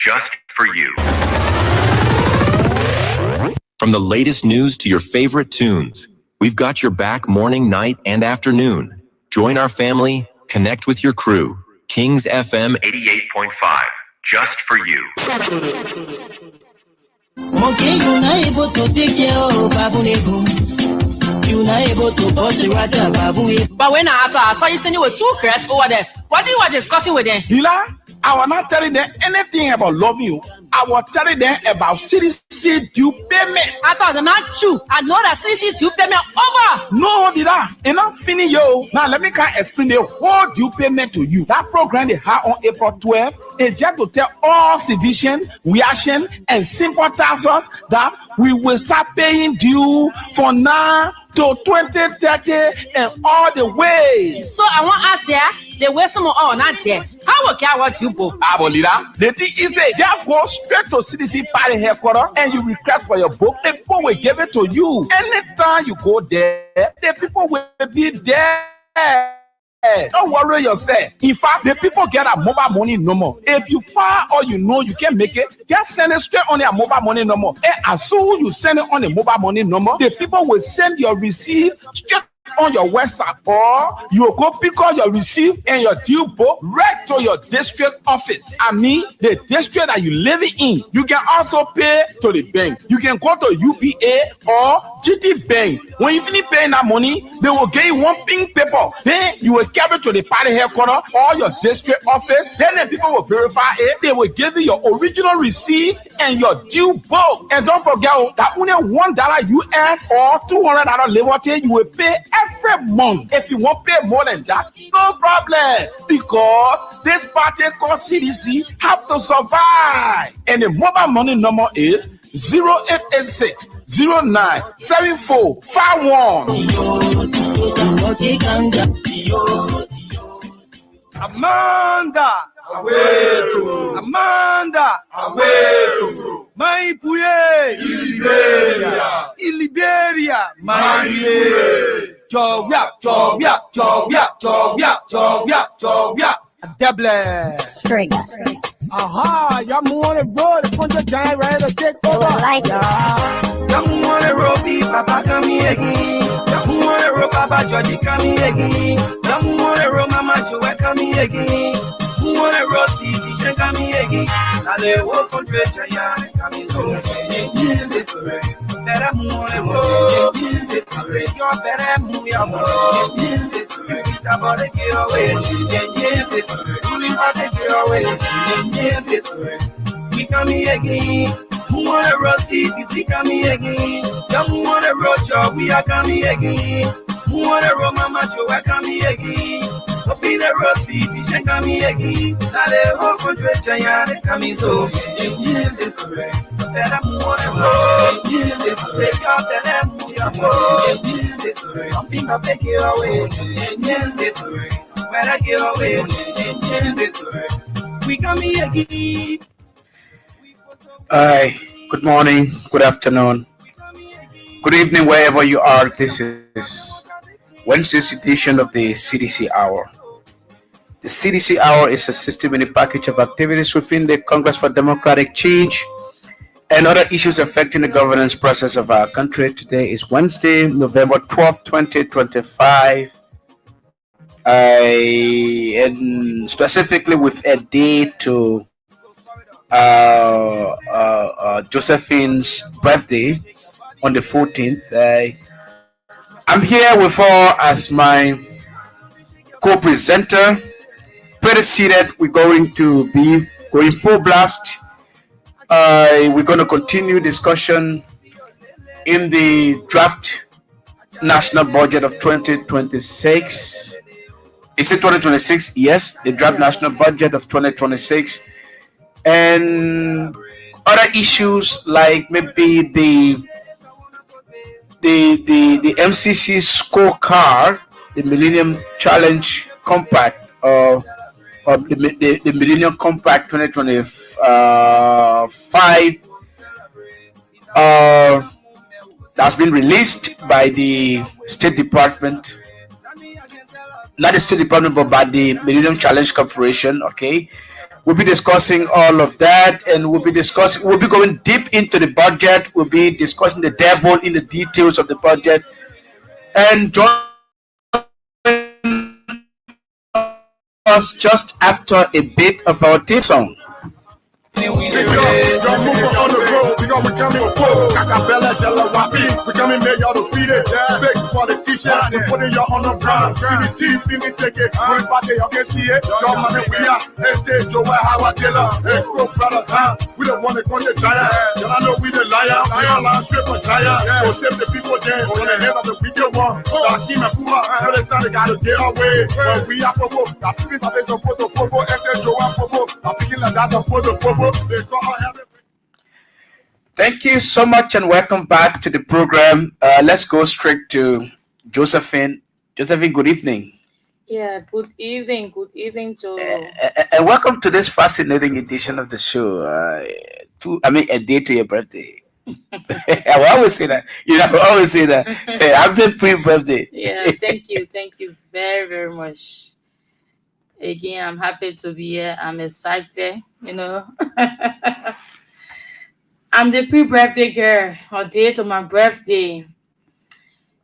just for you. From the latest news to your favorite tunes, we've got your back morning, night, and afternoon. Join our family, connect with your crew. Kings FM 88.5, just for you. Okay, you're not able to take care of Babu. You're not able to boss the water, Babu. But when I saw you standing with two crests over there, what you were discussing with them? Hila, I was not telling them anything about loving you. I was telling them about CDC due payment. I thought not true. I know that CDC due payment over. No, did I? Enough finish yo. Now let me explain the whole due payment to you. That program they had on April 12th is just to tell all citizens, reaction, and sympathizers that we will start paying due for now to 2030 and all the way. So I want to ask you, the way some are not there. How will care what you book? Abolida, the thing is, just go straight to CDC party headquarters and you request for your book. The people will give it to you. Anytime you go there, the people will be there. Don't worry yourself. In fact, the people get a mobile money number. If you file or you know you can't make it, just send it straight on their mobile money number. And as soon as you send it on the mobile money number, the people will send your receipt straight on your website, or you go pick up your receipt and your due book right to your district office. I mean, the district that you live in. You can also pay to the bank. You can go to UPA or GT Bank. When you finish paying that money, they will give you one pink paper. Then you will carry it to the party headquarters or your district office. Then the people will verify it. They will give you your original receipt and your due book. And don't forget that only $1 US or $200 liberty you will pay every month. If you want to pay more than that, no problem. Because this party called CDC have to survive. And the mobile money number is 0886 097451. Amanda, aweto. Amanda, aweto. Maipuye, Iliberia, Maipuye. Jovia. Double. String. Aha, y'all want to roll the punch a giant right to take over. Like Y'all want to roll me, Papa come here again. Y'all want to roll Papa Georgie come here again. Y'all want to roll Mama Joe come here again. Who want to roll City Shen come here again. Now they walk on the giant coming so. Better move and roll. Say you're better move your roll. You kiss about to get away. We come here again. Who wanna roll CDC come here again? Y'all who wanna roll job, we are coming again. Who wanna roll Mama Joe, I come here again. Up in the roll CDC come here again. Now the whole country giant coming so. Better move on and roll. Say you're better move your roll. I'm being a big away. Better get away. We come here again. Hi, good morning, good afternoon, good evening, wherever you are. This is Wednesday's edition of the CDC Hour. The CDC Hour is a 60-minute package of activities within the Congress for Democratic Change and other issues affecting the governance process of our country. Today is Wednesday, November 12th, 2025. And specifically with a day to Josephine's birthday on the 14th. I'm here with her as my co-presenter. Pretty seated. We're going to be going full blast. We're going to continue discussion in the draft national budget of 2026. Is it 2026? Yes, the draft national budget of 2026. And other issues like maybe the MCC scorecard, the Millennium Challenge Compact, or the Millennium Compact 2025, that's been released by the State Department, not the State Department, but by the Millennium Challenge Corporation. Okay. We'll be discussing all of that, and we'll be going deep into the budget. We'll be discussing the devil in the details of the budget. And join us just after a bit of our theme song. Yo, move on the road, we gonna become your foe. Casabella, Jello, Wapi, becoming mayor to beat it. Big politician, we putting you on the ground. CDC, Fini, take it. One party, you can see it. John Money, we are. Hey, Joe, Howard Taylor. Hey, Crow Brothers, huh? We don't want to go to China. Y'all know we the liar. We all line strip on tire. Go save the people there. On the head of the video one. Kim and Puma, so they start to gotta get away. But we are Povo. That's the people they supposed to Povo. Hey, Joe, Povo. I'm picking like that's supposed to Povo. Thank you so much and welcome back to the program. Let's go straight to Josephine. Josephine, good evening. Yeah, good evening. Good evening to and welcome to this fascinating edition of the show. A day to your birthday. I will always say that. I always say that. Happy pre-birthday. Yeah, thank you. Thank you very, very much. Again, I'm happy to be here. I'm excited, I'm the pre-birthday girl, or day to my birthday.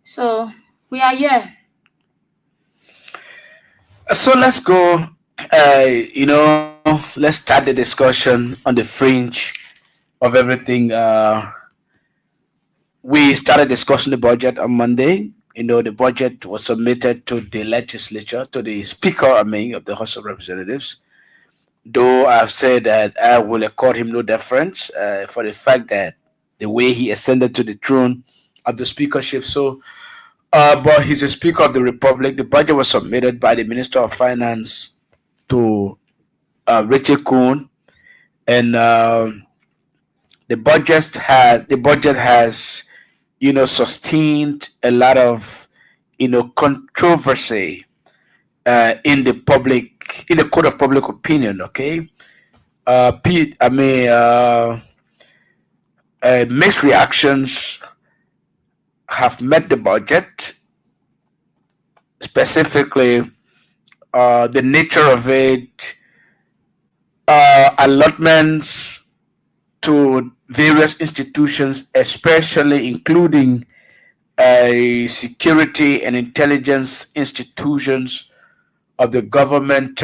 So we are here. So let's go, let's start the discussion on the fringe of everything. We started discussing the budget on Monday. The budget was submitted to the legislature, to the speaker, of the House of Representatives. Though I've said that I will accord him no deference for the fact that the way he ascended to the throne of the speakership. But he's the Speaker of the Republic. The budget was submitted by the Minister of Finance to Richard Kuhn, and the budget has sustained a lot of controversy in the court of public opinion. Okay, mixed reactions have met the budget, specifically the nature of it, allotments to various institutions, especially including security and intelligence institutions of the government.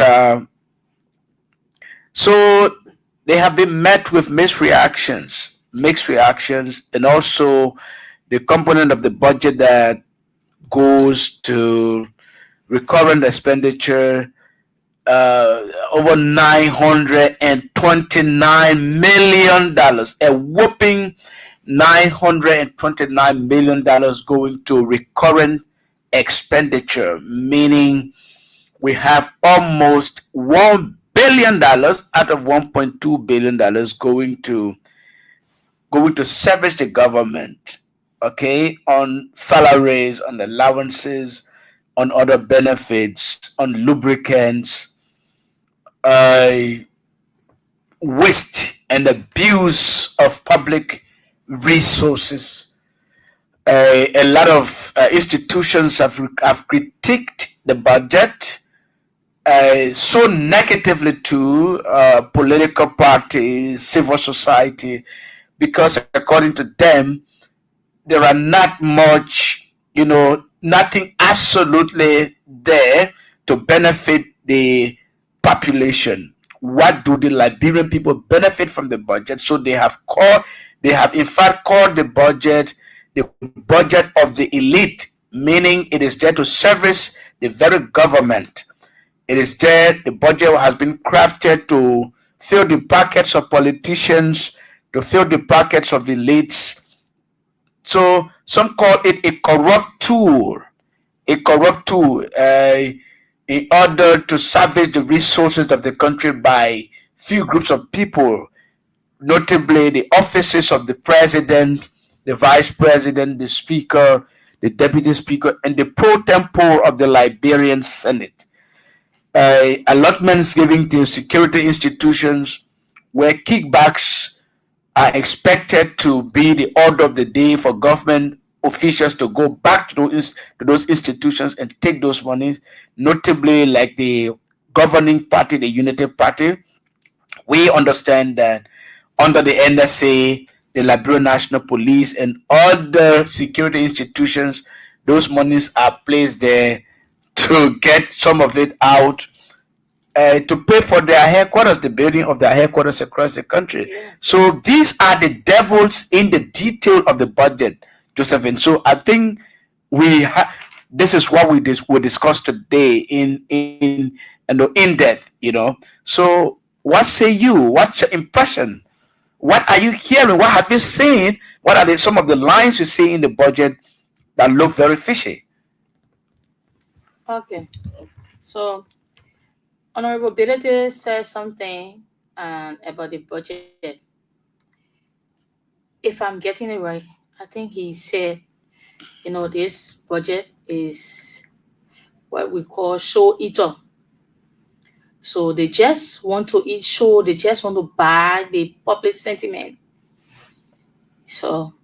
So they have been met with mixed reactions, and also the component of the budget that goes to recurrent expenditure, over $929 million, a whopping $929 million going to recurrent expenditure, meaning we have almost $1 billion out of $1.2 billion going to service the government, okay, on salaries, on allowances, on other benefits, on lubricants, waste and abuse of public resources. A lot of institutions have critiqued the budget so negatively to political parties, civil society, because according to them, there are not much, nothing absolutely there to benefit the population. What do the Liberian people benefit from the budget? So they have in fact called the budget of the elite, meaning it is there to service the very government. It is there, the budget has been crafted to fill the pockets of politicians, to fill the pockets of elites. So some call it a corrupt tool in order to salvage the resources of the country by few groups of people, notably the offices of the president, the vice president, the speaker, the deputy speaker, and the pro tempore of the Liberian Senate. Allotments given to security institutions where kickbacks are expected to be the order of the day for government officials to go back to those institutions and take those monies, notably like the governing party, the Unity Party, We understand that under the NSA, the Liberian National Police, and other security institutions, those monies are placed there to get some of it out to pay for their headquarters, the building of their headquarters across the country. Yeah. So these are the devils in the detail of the budget, Josephine. So I think this is what we will discuss today in depth. So what say you? What's your impression? What are you hearing? What have you seen? What are some of the lines you see in the budget that look very fishy? Okay. So Honorable Benedict said something about the budget. If I'm getting it right, I think he said, this budget is what we call show eater. So they just want to eat show, they just want to buy the public sentiment. So,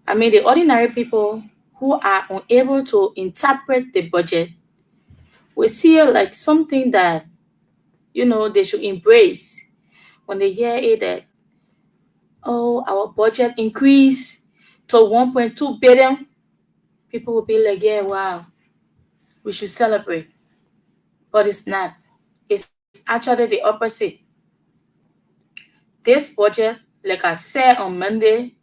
the ordinary people who are unable to interpret the budget will see it like something that, they should embrace. When they hear it that, our budget increased to 1.2 billion, people will be like, yeah, wow, we should celebrate. But it's not. It's actually the opposite. This budget, like I said on Monday,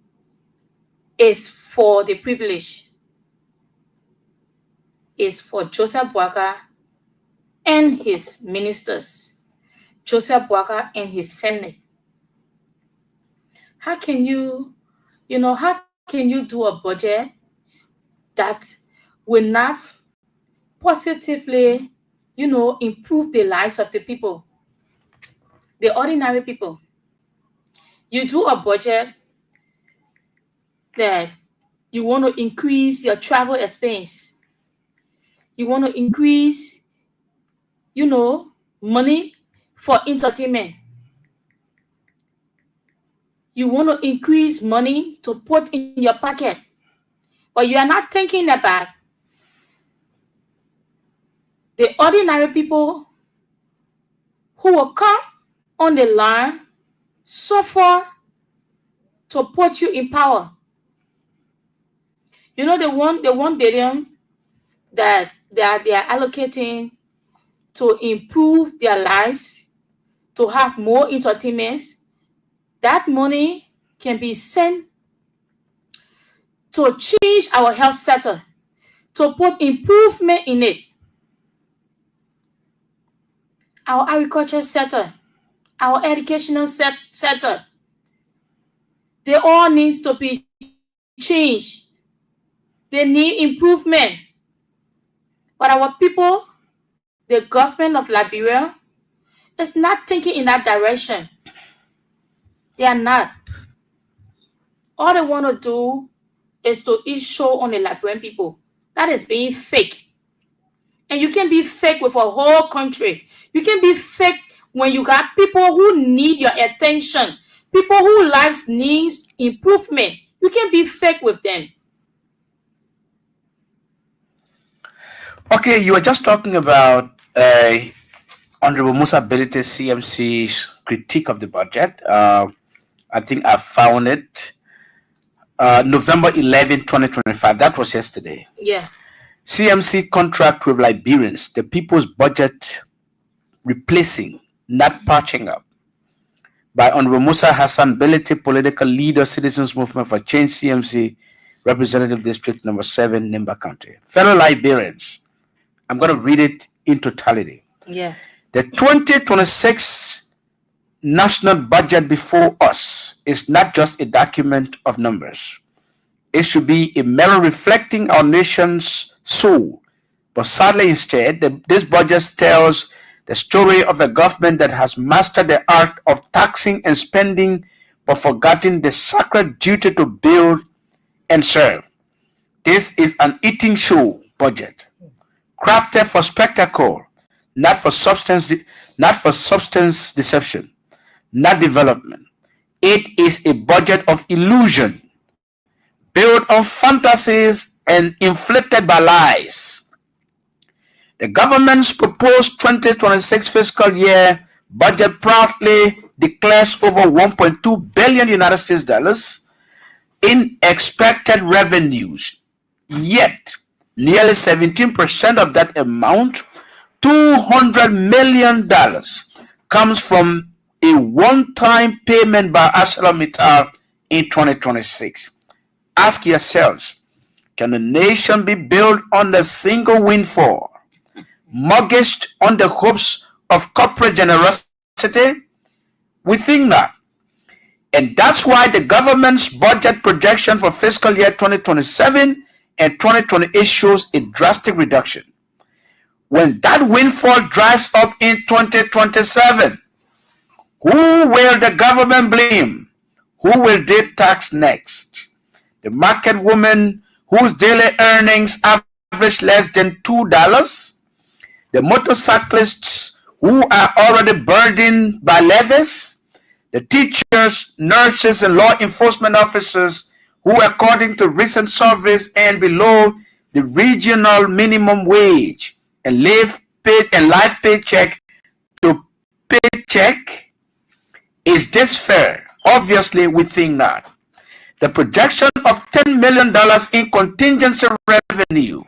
is for the privileged. It's for Joseph Boaka and his ministers. Joseph Boaka and his family. How can you do a budget that will not positively, improve the lives of the people, the ordinary people? You do a budget that you want to increase your travel expense. You want to increase, money for entertainment. You want to increase money to put in your pocket. But you are not thinking about the ordinary people who will come on the line, suffer to put you in power. The 1 billion that they are allocating to improve their lives, to have more entertainments, that money can be sent to change our health sector, to put improvement in it. Our agriculture sector, our educational sector, they all need to be changed. They need improvement. But our people, the government of Liberia, is not thinking in that direction. They are not. All they want to do is to eat show on the Liberian people. That is being fake. And you can be fake with a whole country. You can be fake when you got people who need your attention, people whose lives need improvement. You can be fake with them. Okay, you were just talking about Honorable Musa Belite CMC's critique of the budget. I think I found it. November 11, 2025. That was yesterday. Yeah. CMC contract with Liberians, the people's budget replacing, not patching up. By Honorable Musa Hassan Belite, political leader, Citizens Movement for Change, CMC, Representative District number 7, Nimba County. Fellow Liberians, I'm going to read it in totality. Yeah. The 2026 national budget before us is not just a document of numbers. It should be a mirror reflecting our nation's soul. But sadly, instead, this budget tells the story of a government that has mastered the art of taxing and spending, but forgotten the sacred duty to build and serve. This is an eating show budget, crafted for spectacle, not for substance deception, not development. It is a budget of illusion, built on fantasies and inflated by lies. The government's proposed 2026 fiscal year budget proudly declares over 1.2 billion United States dollars in expected revenues. Yet, nearly 17% of that amount, $200 million, comes from a one-time payment by ArcelorMittal in 2026. Ask yourselves, can a nation be built on a single windfall, mortgaged on the hopes of corporate generosity? We think not. And that's why the government's budget projection for fiscal year 2027 and 2028 shows a drastic reduction. When that windfall dries up in 2027, who will the government blame? Who will they tax next? The market woman whose daily earnings average less than $2? The motorcyclists who are already burdened by levies? The teachers, nurses, and law enforcement officers who, according to recent surveys, earn below the regional minimum wage and live paycheck to paycheck? Is this fair? Obviously, we think not. The projection of $10 million in contingency revenue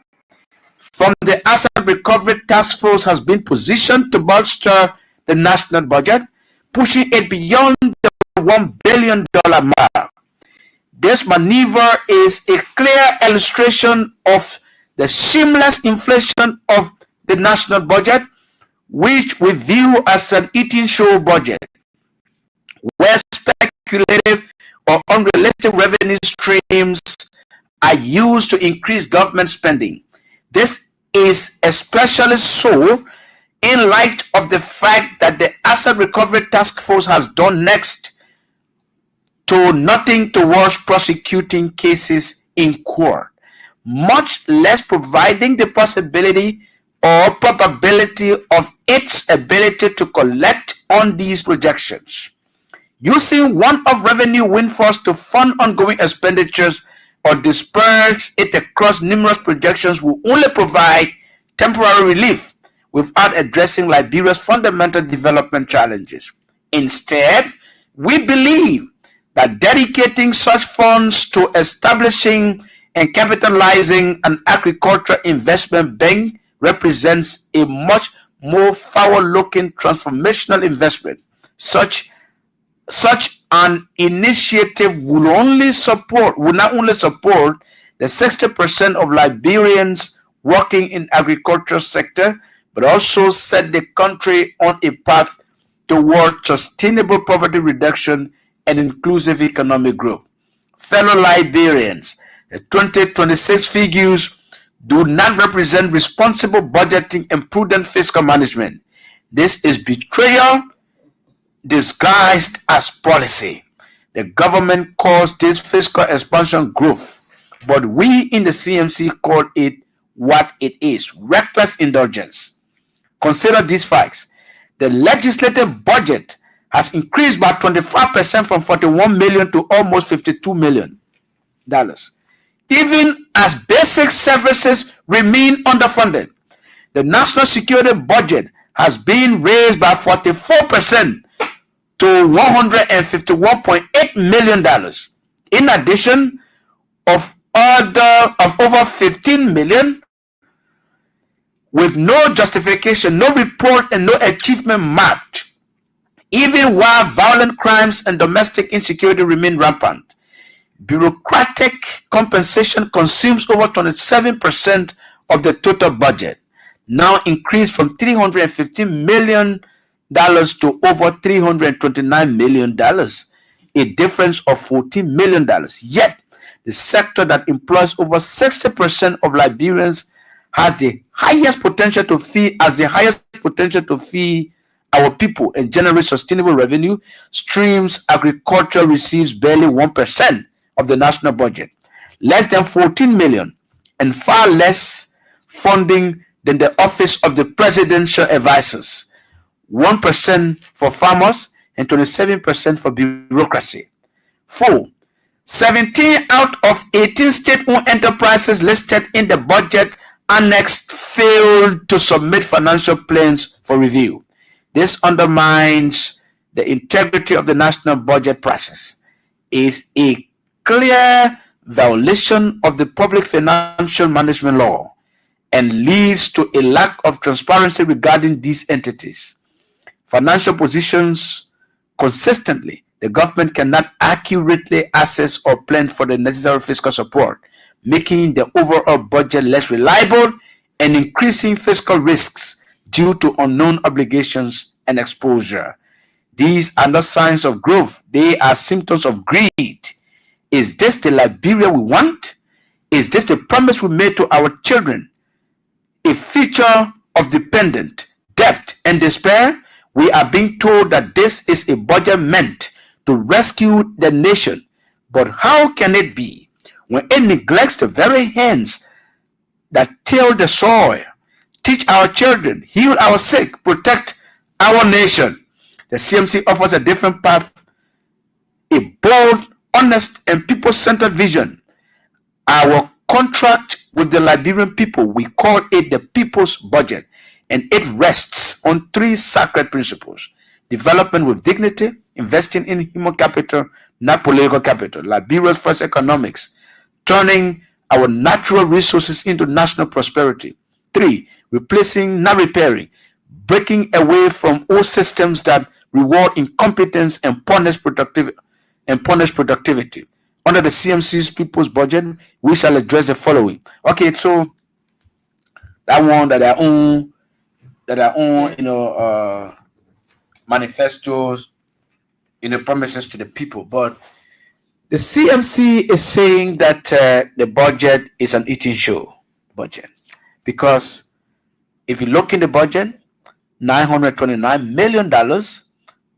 from the Asset Recovery Task Force has been positioned to bolster the national budget, pushing it beyond the $1 billion mark. This maneuver is a clear illustration of the seamless inflation of the national budget, which we view as an eating show budget, where speculative or unrealistic revenue streams are used to increase government spending. This is especially so in light of the fact that the Asset Recovery Task Force has done next to nothing towards prosecuting cases in court, much less providing the possibility or probability of its ability to collect on these projections. Using one-off revenue windfalls to fund ongoing expenditures or disperse it across numerous projections will only provide temporary relief without addressing Liberia's fundamental development challenges. Instead, we believe that dedicating such funds to establishing and capitalizing an agricultural investment bank represents a much more forward-looking transformational investment. Such an initiative will not only support the 60% of Liberians working in agricultural sector, but also set the country on a path toward sustainable poverty reduction and inclusive economic growth. Fellow Liberians, the 2026 figures do not represent responsible budgeting and prudent fiscal management. This is betrayal disguised as policy. The government calls this fiscal expansion growth, but we in the CMC call it what it is: reckless indulgence. Consider these facts. The legislative budget has increased by 25% from $41 million to almost $52 million, even as basic services remain underfunded. The national security budget has been raised by 44% to $151.8 million. In addition of over 15 million with no justification, no report, and no achievement marked, even while violent crimes and domestic insecurity remain rampant. Bureaucratic compensation consumes over 27% of the total budget, now increased from $315 million to over $329 million, a difference of $14 million. Yet, the sector that employs over 60% of Liberians has the highest potential to feed our people and generate sustainable revenue streams. Agriculture receives barely 1% of the national budget, less than 14 million, and far less funding than the Office of the Presidential Advisors, 1% for farmers and 27% for bureaucracy. 4. 17 out of 18 state-owned enterprises listed in the budget annex failed to submit financial plans for review. This undermines the integrity of the national budget process is a clear violation of the public financial management law and leads to a lack of transparency regarding these entities' financial positions. Consistently, the government cannot accurately assess or plan for the necessary fiscal support, making the overall budget less reliable and increasing fiscal risks due to unknown obligations and exposure. These are not signs of growth, they are symptoms of greed. Is this the Liberia we want? Is this the promise we made to our children? A future of dependent, debt, and despair? We are being told that this is a budget meant to rescue the nation. But how can it be when it neglects the very hands that till the soil, teach our children, heal our sick, protect our nation? The CMC offers a different path, a bold, honest, and people-centered vision. Our contract with the Liberian people, we call it the People's Budget, and it rests on three sacred principles: development with dignity, investing in human capital, not political capital, Liberia's first economics, turning our natural resources into national prosperity. 3, replacing, not repairing, breaking away from old systems that reward incompetence and punish productivity. Under the CMC's People's Budget, we shall address the following. Okay, so that one that their own, manifestos, promises to the people. But the CMC is saying that the budget is an eating show budget, because if you look in the budget, $929 million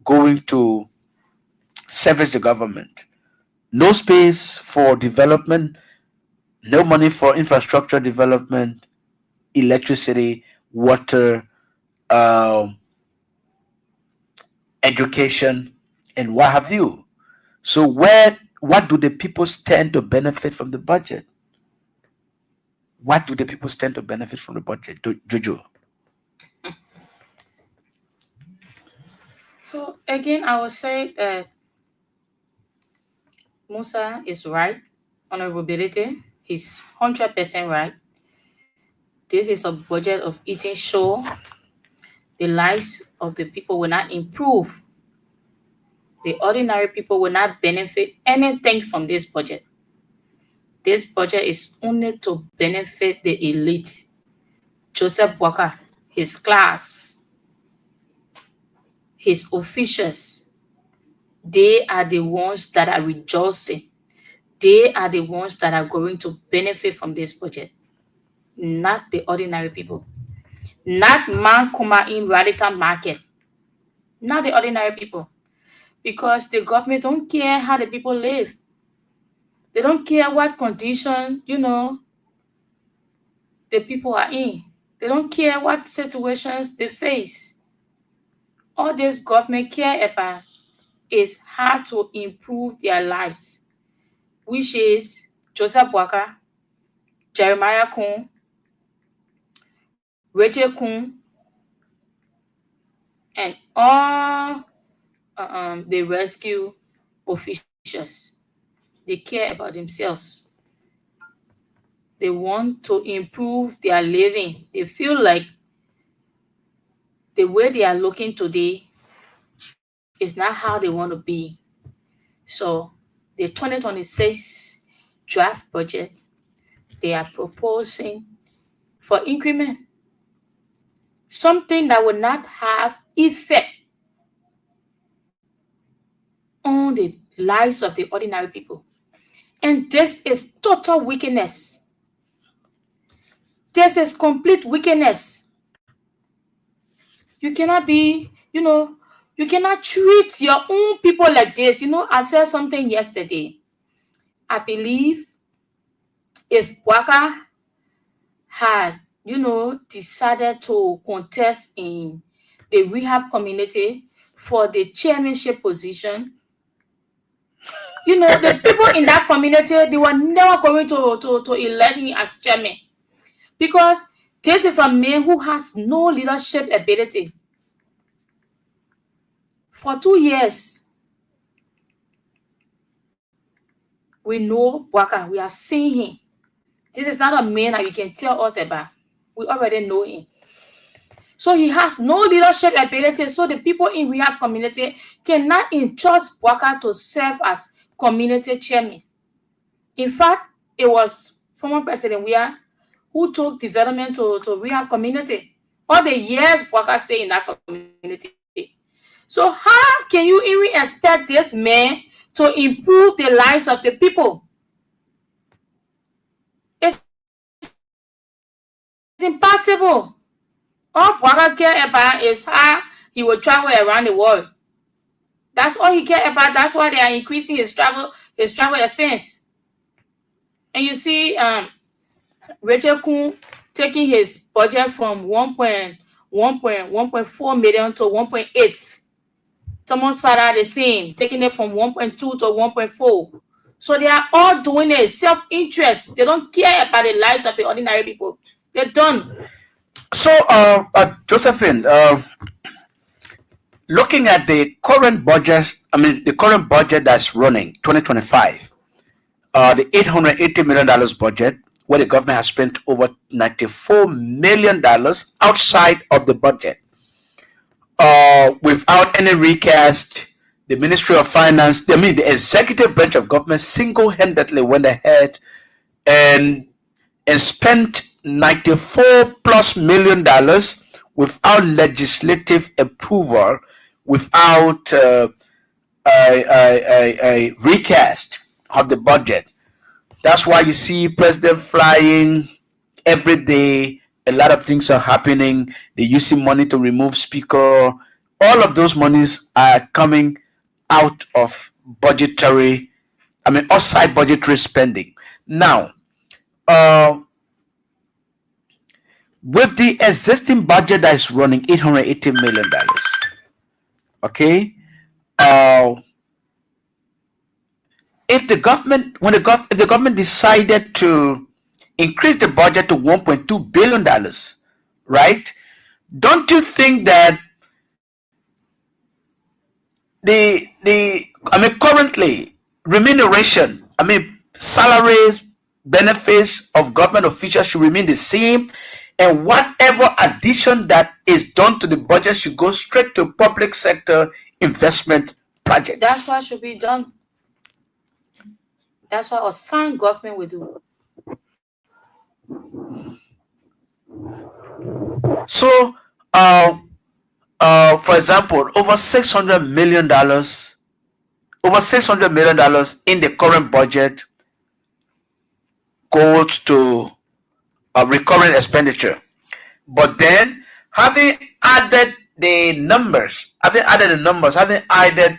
going to service the government. No space for development, no money for infrastructure development, electricity, water, education, and what have you. So what do the people stand to benefit from the budget? What do the people stand to benefit from the budget? Jojo? So again, I would say that Musa is right. Honorable Belete, he's 100% right. This is a budget of eating show. The lives of the people will not improve. The ordinary people will not benefit anything from this budget. This budget is only to benefit the elite. Joseph Walker, his class, his officials, they are the ones that are rejoicing. They are the ones that are going to benefit from this budget, not the ordinary people. Not man kuma in radical market. Not the ordinary people. Because the government don't care how the people live. They don't care what condition, the people are in. They don't care what situations they face. All this government care about is how to improve their lives, which is Joseph Walker, Jeremiah Kun, Rachel Kun, and all the rescue officials. They care about themselves. They want to improve their living. They feel like the way they are looking today is not how they want to be. So the 2026 draft budget, they are proposing for increment, something that will not have effect on the lives of the ordinary people. And this is total wickedness. This is complete wickedness. You cannot be, you cannot treat your own people like this. I said something yesterday. I believe if Waka had, decided to contest in the rehab community for the chairmanship position, the people in that community, they were never going to elect him as chairman, because this is a man who has no leadership ability. For 2 years, we know Bwaka. We have seen him. This is not a man that you can tell us about. We already know him. So he has no leadership ability. So the people in rehab community cannot entrust Bwaka to serve as community chairman. In fact, it was former President Weah who took development to rehab community. All the years Bwaka stayed in that community. So how can you even expect this man to improve the lives of the people? It's impossible. All Bwaka care about is how he will travel around the world. That's all he care about. That's why they are increasing his travel expense. And you see, Rachel Kuhn taking his budget from 1.4 million to 1.8. Thomas Father the same, taking it from 1.2 to 1.4. So they are all doing it self-interest. They don't care about the lives of the ordinary people. They're done. So, Josephine, looking at the current budget, the current budget that's running 2025, the $880 million budget, where the government has spent over $94 million outside of the budget, without any recast. The Ministry of Finance, the executive branch of government, single-handedly went ahead and spent $94+ million without legislative approval, without a recast of the budget. That's why you see President flying every day. A lot of things are happening. They're using money to remove speaker. All of those monies are coming out of outside budgetary spending. Now, with the existing budget that is running $880 million, okay, if the government decided to increase the budget to $1.2 billion, right? Don't you think that currently remuneration, salaries, benefits of government officials should remain the same, and whatever addition that is done to the budget should go straight to public sector investment projects? That's what should be done. That's what assigned government will do. So, for example, over $600 million in the current budget goes to recurring expenditure. But then, having added the numbers, having added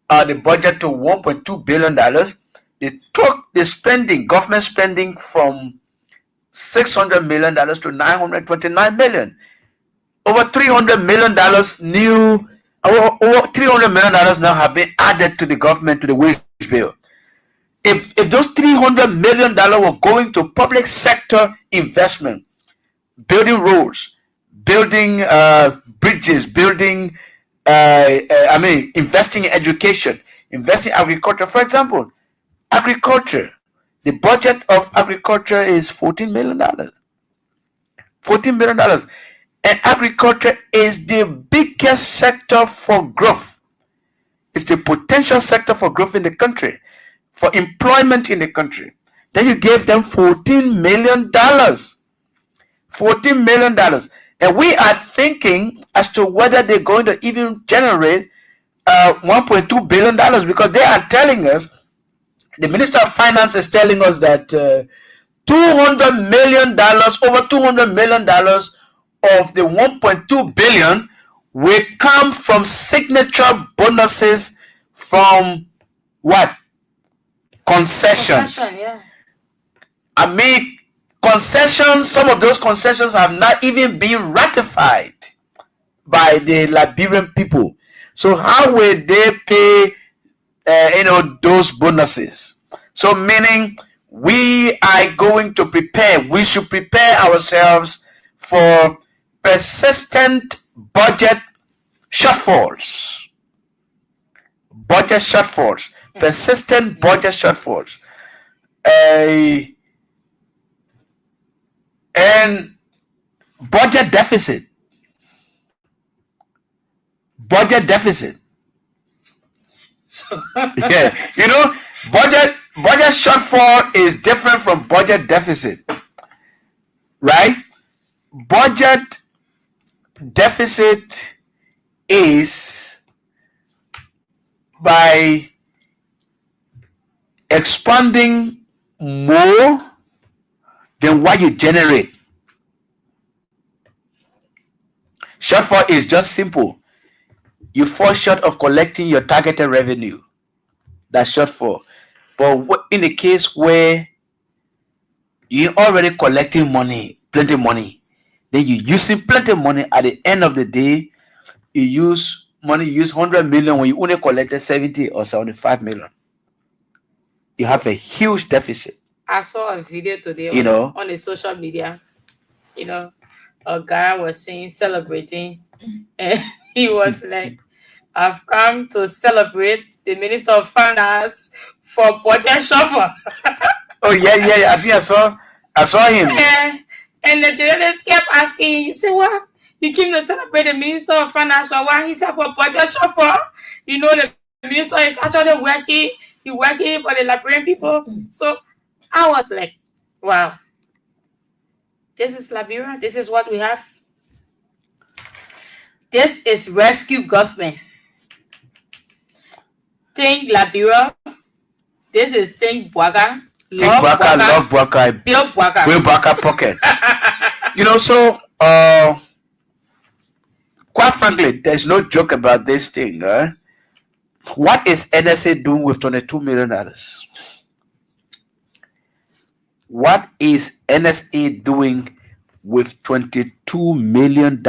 the budget to $1.2 billion, they took the government spending from $600 million to $929 million. Over $300 million over $300 million now have been added to the government, to the wage bill. If those $300 million were going to public sector investment, building roads, building bridges, building, investing in education, investing in agriculture. For example, agriculture, the budget of agriculture is $14 million. $14 million. And agriculture is the biggest sector for growth. It's the potential sector for growth in the country, for employment in the country. Then you gave them $14 million. $14 million. And we are thinking as to whether they're going to even generate $1.2 billion, because they are telling us, the Minister of Finance is telling us that $200 million, over $200 million of the $1.2 billion will come from signature bonuses from what? Concessions. Yeah. Concessions, some of those concessions have not even been ratified by the Liberian people. So how will they pay those bonuses? So meaning we are going to we should prepare ourselves for persistent budget shortfalls. budget shortfalls, persistent budget shortfalls, and budget deficit. Budget deficit. So Yeah, budget shortfall is different from budget deficit, right? Budget deficit is by expanding more than what you generate. Shortfall is just simple. You fall short of collecting your targeted revenue. That's shortfall. But in the case where you're already collecting money, plenty of money, then you're using plenty of money, at the end of the day, you use 100 million when you only collected 70 or 75 million. You have a huge deficit. I saw a video today on the social media. A guy was celebrating, and he was like, I've come to celebrate the Minister of Finance for budget shuffle. Oh yeah. I think I saw him. And the journalist kept asking, you say what? You came to celebrate the Minister of Finance for what? He said for budget shuffle. The minister is actually working. He's working for the Liberian people. So I was like, wow. This is Liberia. This is what we have. This is rescue government. Think Liberia. This is Think Bwaga. Love Bwaga. Build Bwaga. Build Bwaga pocket. So quite frankly, there's no joke about this thing. What is NSA doing with $22 million? What is NSA doing with $22 million?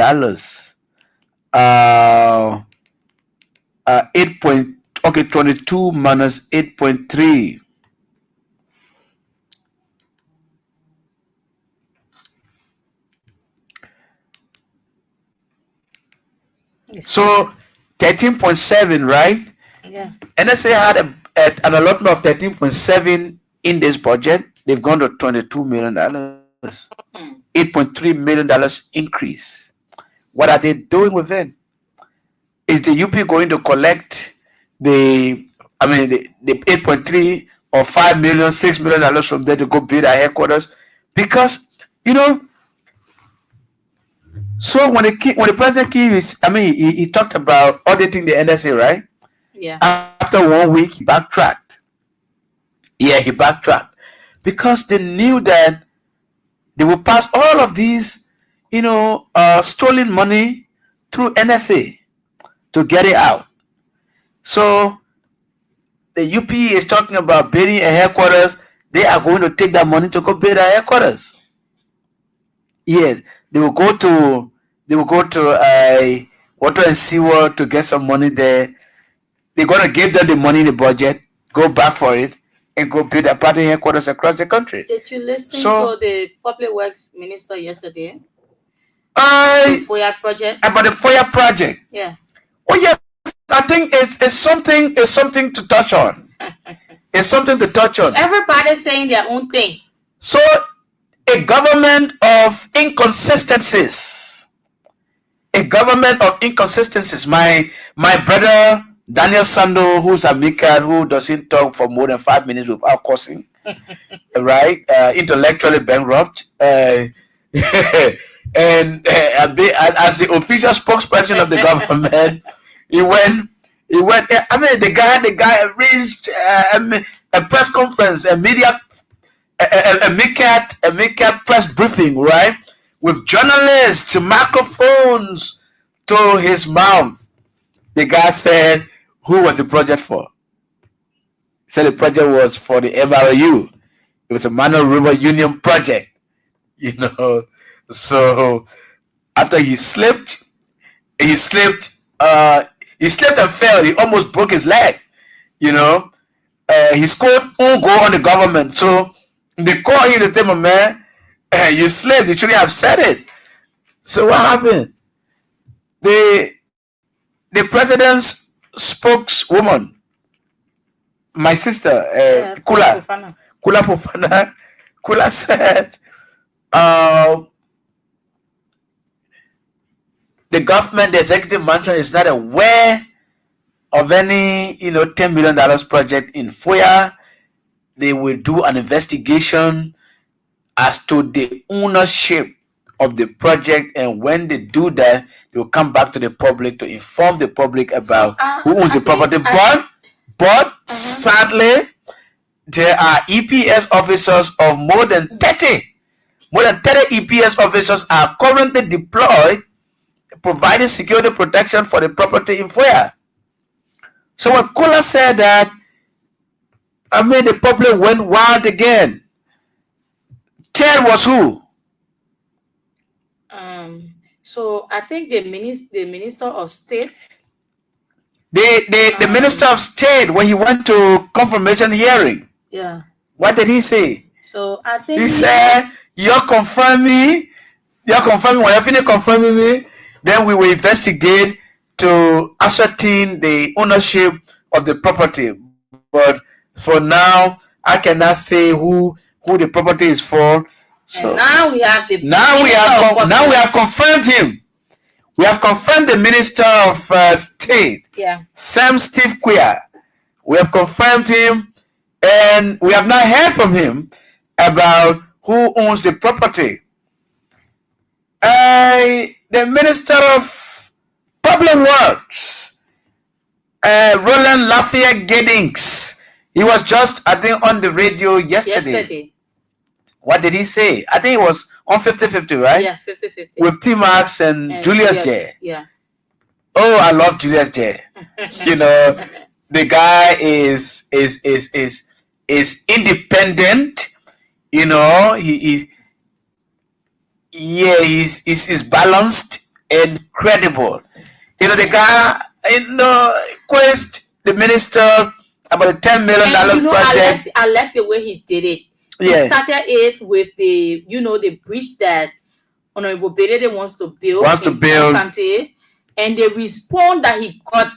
22 minus 8.3. So 13.7, right? Yeah. NSA had an allotment of 13.7 in this budget. They've gone to $22 million. $8.3 million increase. What are they doing with it? Is the UP going to collect the 8.3 or $5 million, $6 million from there to go build our headquarters? Because so when the president came, he talked about auditing the NSA, right? Yeah. After 1 week, he backtracked. Yeah, he backtracked because they knew that they would pass all of these, stolen money through NSA to get it out. So the UP is talking about building a headquarters. They are going to take that money to go build a headquarters. Yes, they will go to water and sewer to get some money there. They're going to give them the money in the budget, go back for it, and go build a party headquarters across the country. Did you listen to the Public Works Minister yesterday? The FOIA project. About the FOIA project. Yeah. Oh yes, I think it's something to touch on. It's something to touch on. Everybody's saying their own thing. So a government of inconsistencies. A government of inconsistencies. My brother Daniel Sando, who's a maker who doesn't talk for more than 5 minutes without cursing, right? Intellectually bankrupt, and as the official spokesperson of the government, he went. The guy arranged a press conference, a media press briefing, right, with journalists, microphones to his mouth. The guy said, "Who was the project for?" He said the project was for the MRU. It was a Manual River Union project, So after he slipped and fell. He almost broke his leg. He scored all goal on the government. So they call him and say, "Man, you slipped. You shouldn't have said it." So what happened? The president's spokeswoman my sister, Kula Kula Fofana. Fofana, Kula said, the government, the executive mansion is not aware of any, $10 million project in FOIA. They will do an investigation as to the ownership of the project, and when they do that, they will come back to the public to inform the public about who owns the property. But sadly, there are EPS officers of more than 30 EPS officers are currently deployed, providing security protection for the property in FOIA. So when Kula said that, the public went wild again. Third was who? So I think the minister of state. The minister of state, when he went to confirmation hearing. Yeah. What did he say? So I think he said, "You're confirming. When you finish confirming me, then we will investigate to ascertain the ownership of the property. But for now, I cannot say who the property is for." So and now we have now we have confirmed him. We have confirmed the minister of state. Yeah. Sam Steve Quia. We have confirmed him, and we have not heard from him about who owns the property. The minister of public works, Roland Lafayette Giddings. He was just, I think, on the radio yesterday. What did he say? I think it was on 50-50, right? Yeah, 50-50. With T-Max and Julius J. Yeah. Oh, I love Julius J. The guy is independent. He's balanced and credible. The guy, quest the minister about a $10 million project. I like the way he did it. Yeah. He started it with the bridge that Honorable Bedede wants to build. Kante, and the response that he got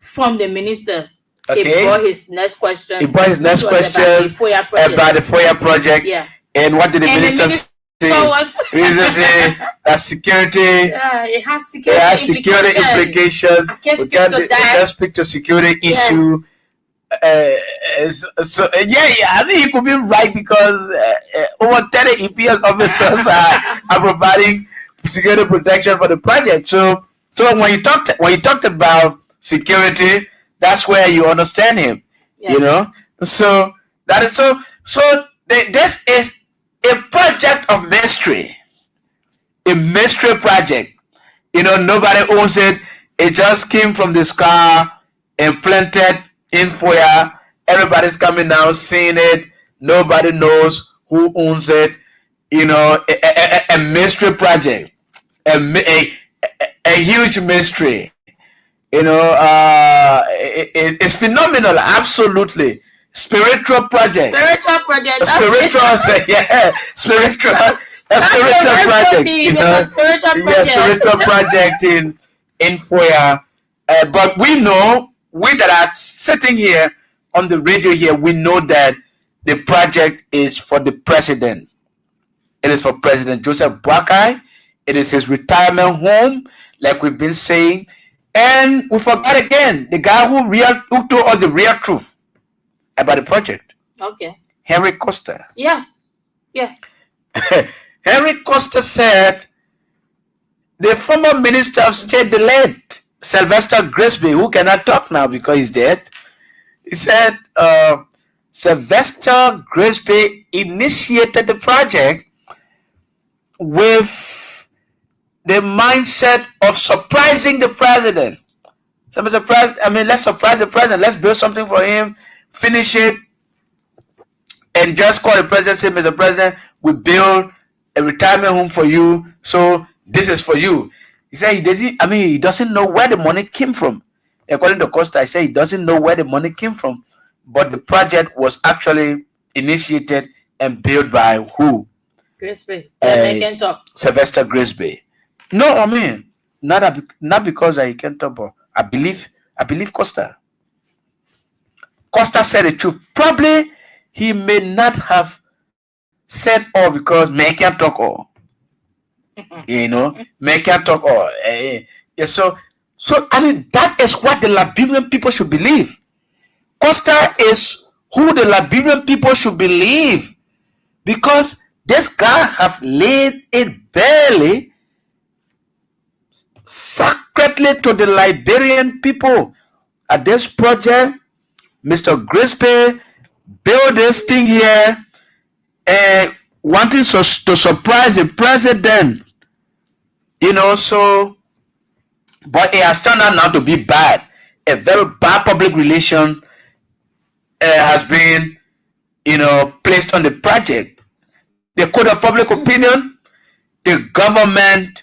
from the minister. Okay. He brought his next question. About the FOIA project. Yeah. And what did the minister say? He just say that security. Yeah, it has security implication. I can't speak to that. We can't speak to security issue. I think he could be right because over 30 EPS officers are providing security protection for the project. So when you talked about security, that's where you understand him. Yeah. So that is this is a project of mystery, a mystery project. Nobody owns it. It just came from the sky and planted in FOIA. Everybody's coming now, seeing it. Nobody knows who owns it. A mystery project, a huge mystery. It's phenomenal. Absolutely. Spiritual project. Spiritual project. A spiritual project. Spiritual project in FOIA. But we that are sitting here on the radio here, we know that the project is for the president. It is for President Joseph Boakai. It is his retirement home, like we've been saying. And we forgot again the guy who told us the real truth about the project. Okay. Henry Costa. Yeah. Henry Costa said the former Minister of State, the late Sylvester Grisby, who cannot talk now because he's dead, he said Sylvester Grisby initiated the project with the mindset of surprising the president. So let's surprise the president. Let's build something for him, finish it, and just call the president, say, Mr. President, we build a retirement home for you, so this is for you. He said he doesn't know where the money came from. According to Costa, I say he doesn't know where the money came from, but the project was actually initiated and built by who? Grisby. Can talk. Sylvester Grisby. No, not because he can talk, but I believe Costa. Costa said the truth. Probably he may not have said all because men can't talk all. Men can't talk all. Yeah, so I mean that is what the Liberian people should believe. Costa is who the Liberian people should believe, because this guy has laid it barely secretly to the Liberian people. At this project, Mr. Grisby built this thing here, wanting to surprise the president. So, but it has turned out now to be bad. A very bad public relation has been, placed on the project. The code of public opinion, the government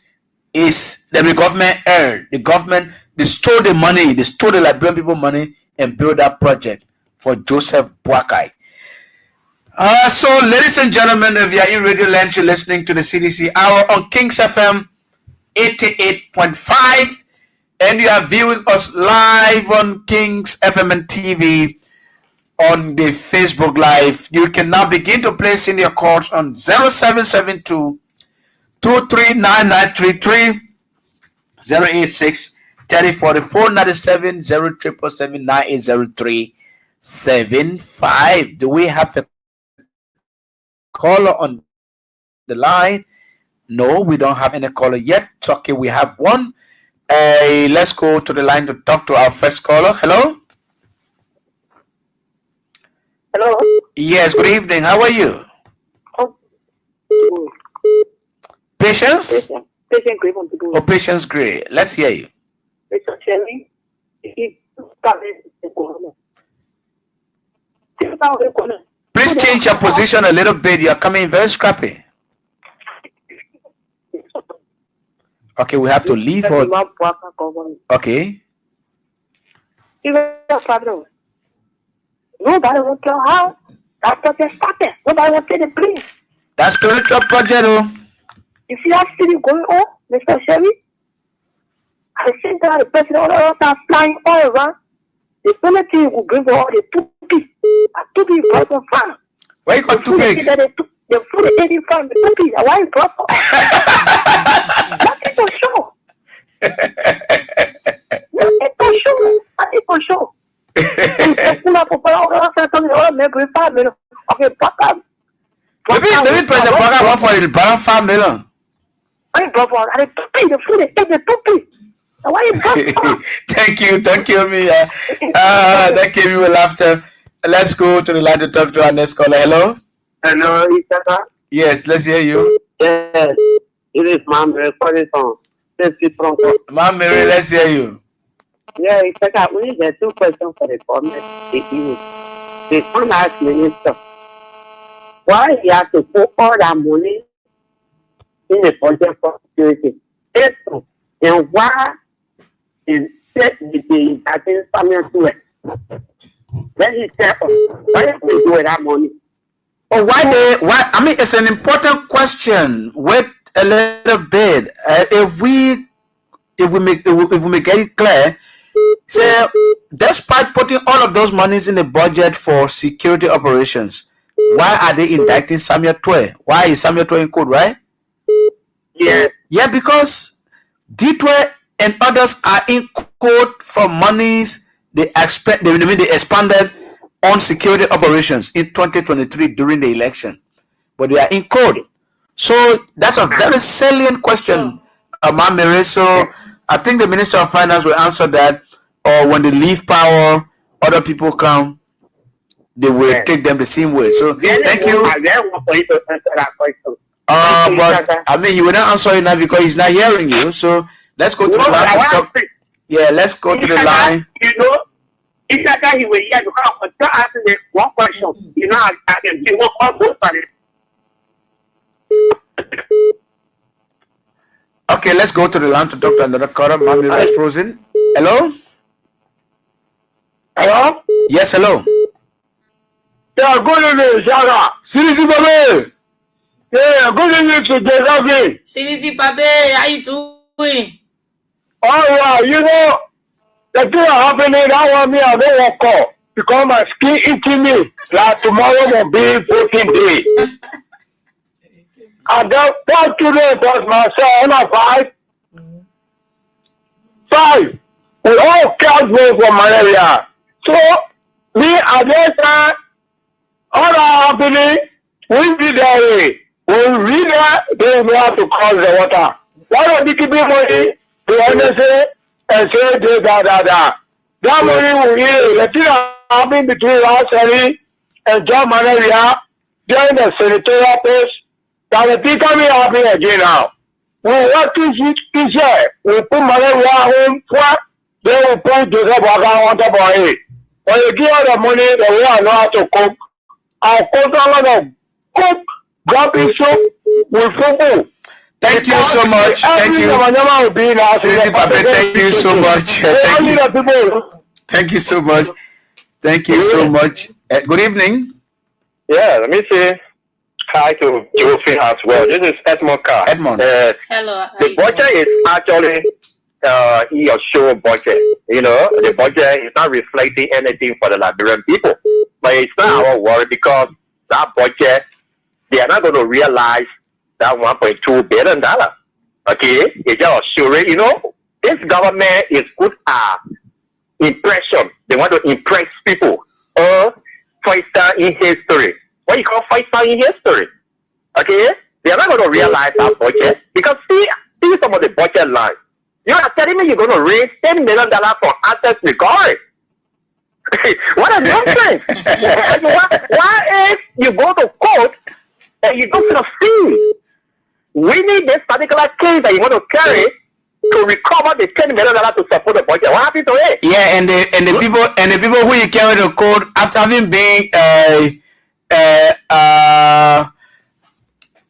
erred. The government, they stole the money, they stole the Liberian people money and built that project for Joseph Boakai. So, ladies and gentlemen, if you are in Radio Land, you're listening to the CDC Hour on Kings FM 88.5, and you are viewing us live on Kings FM and TV on the Facebook Live. You can now begin to place in your calls on 0772 239933 086 3044 97 0777 9803 75. Do we have a caller on the line? No, we don't have any caller yet. Okay, we have one. Let's go to the line to talk to our first caller. Hello? Hello? Yes, good evening. How are you? Patience? Patience Gray want to do. Oh, Patience Gray. Let's hear you. Please change your position a little bit. You're coming very scrappy. Okay, we have to leave. Okay. Nobody will tell how. That project started. Nobody will pay the police. That's spiritual project. You see that city going on, Mr. Sherry? At the same time, the president all are flying all around. The only thing will bring all the tupi. A tupi brought from farm. Why you got tupi? The food they eating from the tupi. Why you brought from? Nothing for sure. Nothing for sure. Nothing for sure. Maybe President Boga want for the balance $5 million. Thank you, Mia. That gave you a laughter. Let's go to the line to talk to our next caller. Hello? Hello, Isaka? Yes, let's hear you. Yes, it is Ma'am Mary calling from Ma'am Mary, let's hear you. Yeah, Isaka, we need 2 questions for the government. The finance minister, why he has to put all that money in the budget for security? And why is the attaching Samuel to it? Then he said, why do we do with that money? Oh, why? I mean, it's an important question. Wait a little bit. If we make it clear, say, despite putting all of those monies in the budget for security operations, why are they indicting Samuel Twe? Why is Samuel Twe in court, right? Yeah, because D-Twe and others are in court for monies they expanded on security operations in 2023 during the election, but they are in court. So that's a very salient question, Ma'am Mary. So I think the Minister of Finance will answer that, or when they leave power, other people come, they will take them the same way. So thank you. But I mean, he will not answer you now because he's not hearing you. So let's go to the line. Yeah, let's go to the line. You know, it's like he will hear to come and ask me one question. You know, I can give one question. Okay, let's go to the line to talk to another caller. Ma'am, you guys frozen. Hello? Hello? Yes, hello. Yeah, good evening, Shara. CDC Babe. Yeah, good evening to the CDC Babe, how you doing? Oh, yeah, you know, the thing happening, I want me to go call. because my skin itching me. Like tomorrow will be voting day. I got 4 children plus myself, and 5. 5. We all can't vote for malaria. So, me, I just all our happening, we be there. When we read that, they will have to cross the water. Why don't you keep money to NSA and say this, that? That money will heal. The thing happening between Rosary and John Malaria during the senatorial post, that the thing coming happening again now. We work this year. We put Malaria home flat, then we put Joseph Waka on top of it. When you give us the money, then we are not to cook. I'll cook a lot of cook, grumpy soup with football. Thank you so much. Thank you. Thank you so much. Thank you so much. Thank you so much. Good evening. Yeah, let me say hi to Josephine as well. This is Edmond Carr. Edmond. Hello. The budget is actually your show budget. You know, the budget is not reflecting anything for the Liberian people. But it's not our worry because that budget, they are not going to realize that $1.2 billion. Okay? It's just assuring, you know, this government is good at impression. They want to impress people. Or 5-star in history. What you call 5-star in history? Okay? They are not going to realize our budget because see some of the budget lines. You are telling me you're going to raise $10 million for asset recovery. What a nonsense! Why if you go to court and you go to the field? We need this particular case that you want to carry to recover the $10 million to support the budget. What happened to it? Yeah, and the people who you carry to court after having been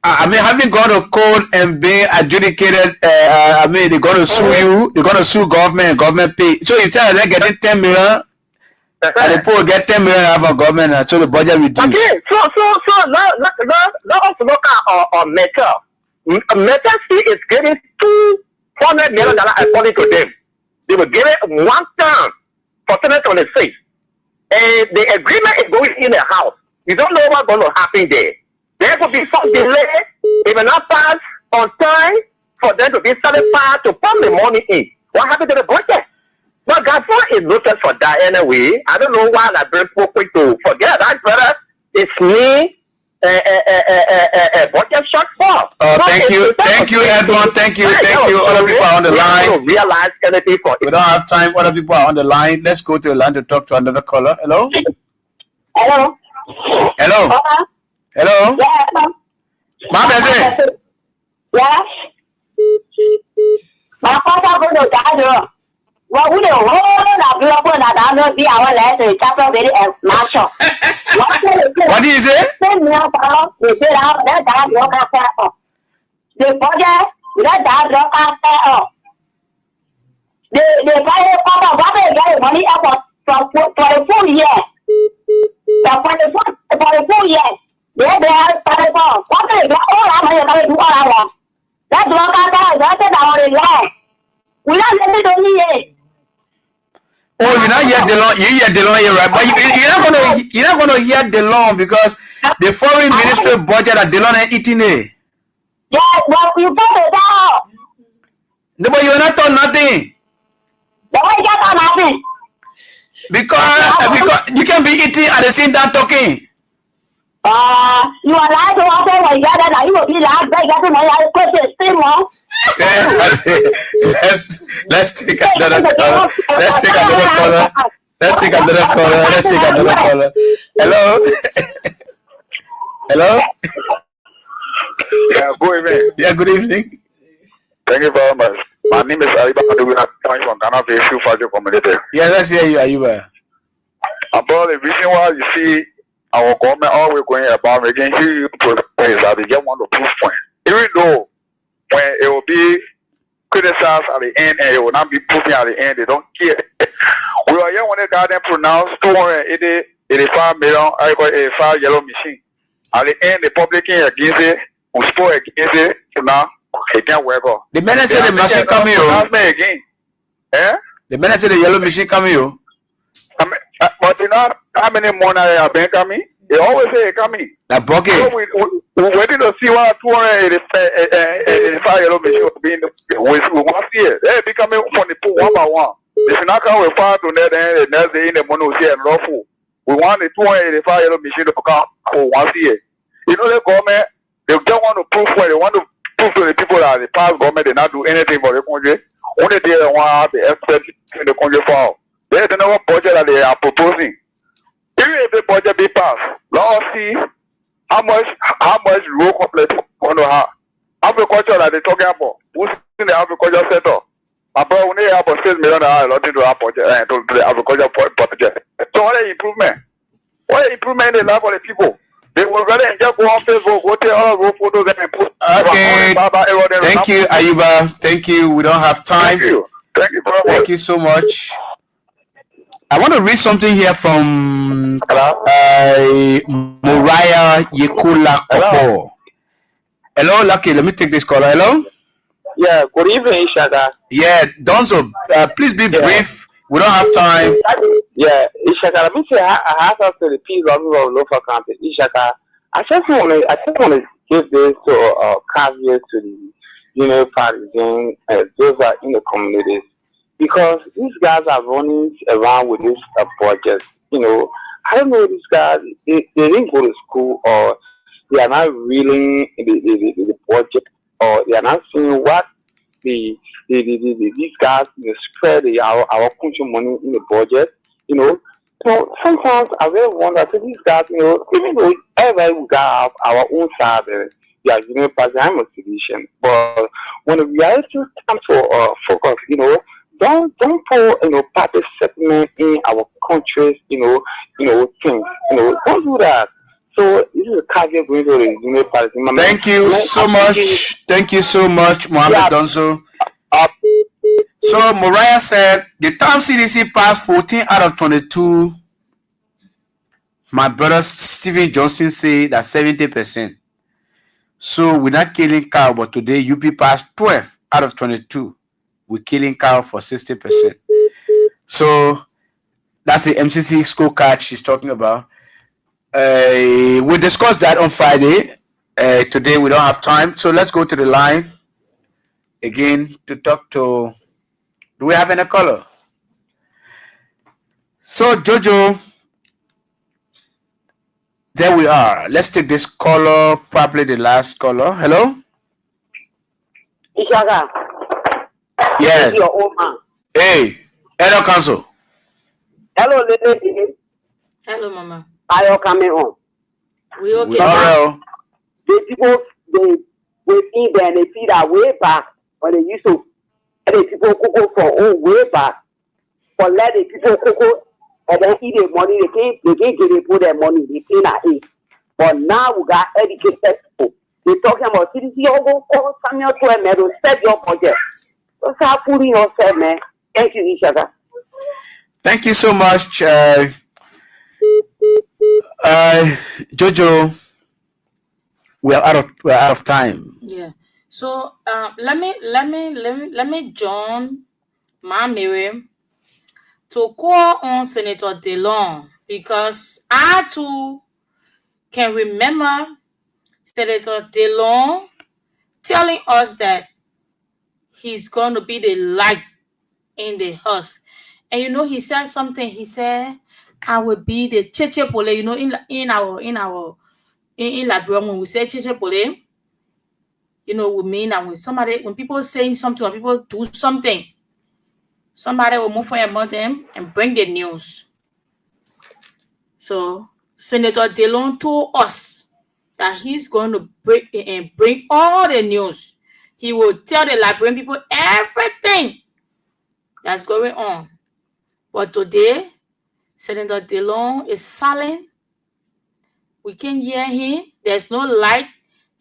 having gone to court and being adjudicated, they're going to sue you. They're going to sue government and government pay. So instead of them getting 10 million, and the poor get 10 million from government, so the budget reduced. Okay, so let us look at Meta. Meta is getting $200 million according to them. They will give it one term for 2026. And the agreement is going in the house. You don't know what's going to happen there. There could be some delay. It will not pass on time for them to be satisfied to pump the money in. What happened to the budget? But Gafford is noted for that anyway. I don't know why that very quick to forget that, brother. It's me. Budget shortfall. Thank you, Edmond. Thank you. Other people are on the line. Realize anything for we don't have time. Other people are on the line. Let's go to the line to talk to another caller. Hello. Hello. Hello. Hello. Yeah. Mama, yeah. My father going to die. What would the whole of your one that I be our last chapter very marshal? What do you say? They said out that dog walk out. The budget, that dog walk out. They buy a papa, what they get money up for a full year. For a full year. They are terrible. What they get all our money to all our. That walk out, that's our year. We don't let it only yet. Oh, you're not yet the law. You hear the law here, right? But you're not gonna hear the law because the foreign ministry budget at the law and eating it. Yeah, well, you put it down. No, but you're not done nothing. Why you got nothing? Because you can be eating at the same time talking. You are lying to us when you gather that you will be lying. They get my question still more. Let's take another caller. Let's take another caller. Hello. Hello. Yeah, good evening. Yeah, good evening. Thank you very much. My name is Ariba Adubu. I'm from Ghana Facial Fajo Community. Yeah, let's hear you. About the reason why you see our government always going about making huge progress that they just want to prove point. Even though when it will be criticized at the end and it will not be proven at the end, they don't care. We are here when the government pronounced 285 million, 85 yellow machine. At the end, the public against it, we spoke against it, so now it can't work out. The man said the machine coming again. The man said the yellow machine coming But you know how many money I have been coming? They always say coming. That bucket. So we waiting to see what 285 yellow machine being we want to see it. They be coming from the pool one by one. If you not come with fire to net, then the next day in the money we see and lawful. We want the 285 yellow machine to come for one see it. You know the government, they don't want to prove where they want to prove to the people that the past government did not do anything for the country. Only they want the experts in the country for. There's another budget that they are proposing. Even if the budget be passed, let's see how much rural complex want to have. Agriculture that they're talking about. Who's in the agriculture sector? About we need about $6 million to the budget to the agriculture budget. So what is improvement? What is improvement in the life of the people? They will rather just go on Facebook, go take all those photos and put. Okay. Thank you, Ayuba. Thank you. We don't have time. Thank you. Thank you very much. Thank you so much. I want to read something here from Moriah Yekula Opo. Hello, Lucky. Let me take this caller. Hello? Yeah, good evening, Ishaka. Yeah, Donzo, please be brief. We don't have time. Yeah, Ishaka, let me say, I have to the peace of local campus. Ishaka, I just want to give this to caveat to the partisans, those are in the communities. Because these guys are running around with this budget. I don't know these guys, they didn't go to school or they are not reading the budget or they are not seeing what these guys spread our country money in the budget. So sometimes I really wonder, so these guys, even though everybody we got our own side, I'm a physician, but when the reality comes to focus, don't put party settlement in our countries, things. Don't do that. So this is a caveat going to the party. Thank you so much. Thank you so much, Mohammed Donzo. So Moriah said the time CDC passed 14 out of 22. My brother Stephen Johnson said that 70%. So we're not killing cow, but today UP passed 12 out of 22. We're killing cow for 60%. So that's the MCC scorecard she's talking about. We discussed that on Friday. Today we don't have time. So let's go to the line again to talk to. Do we have any caller? So Jojo, there we are. Let's take this caller, probably the last caller. Hello? Ishaka. Yes. Your old man. Hey, hello, Council. Hello, lady. Hello, Mama. Are you coming home? We okay? We are. The people, they feed them, they feed our way back. When they used to, the people cook for way back. For let the people cook and then eat the money, they can't get they put their money, they clean at it. But now we got educated people. They're talking about CDC, go call Samuel to a medal, set your budget. So start putting yourself, man. Thank you, Ishaka. Thank you so much, Jojo. We're out of time. Yeah. So let me join my Miriam to call on Senator DeLong because I too can remember Senator DeLong telling us that he's going to be the light in the house. And he said something. He said, I will be the cheche pole. In Liberia, when we say cheche pole, we mean that when people saying something, when people do something, somebody will move for about them and bring the news. So Senator DeLong told us that he's going to bring all the news. He will tell the Liberian people everything that's going on. But today, Senator DeLong is silent. We can't hear him. There's no light.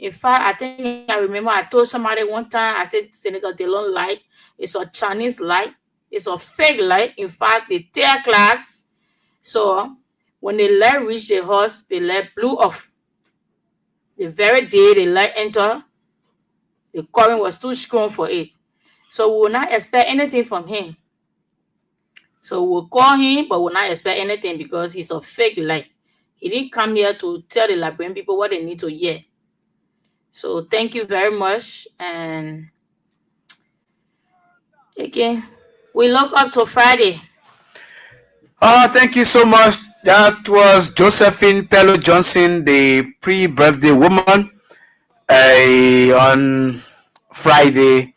In fact, I remember I told somebody one time, I said, Senator DeLong light is a Chinese light. It's a fake light. In fact, they tear glass. So when the light reached the house, the light blew off. The very day the light entered, the current was too strong for it. So we will not expect anything from him. So we'll call him, but we'll not expect anything because he's a fake lie. He didn't come here to tell the Liberian people what they need to hear. So thank you very much. And again, we look up to Friday. Thank you so much. That was Josephine Pello Johnson, the pre-birthday woman, on Friday.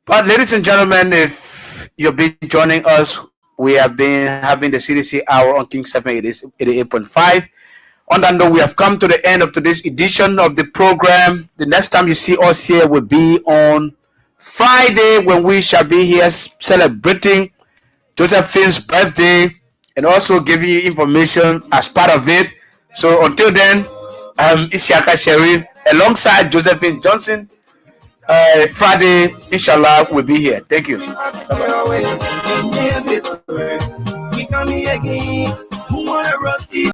But ladies and gentlemen, if you've been joining us, we have been having the CDC Hour on King 788.5. On that note, we have come to the end of today's edition of the program. The next time you see us here will be on Friday, when we shall be here celebrating Josephine's birthday and also giving you information as part of it. So until then, Isiaka Sharif alongside Josephine Johnson. Friday, inshallah, will be here. Thank you. Bye-bye.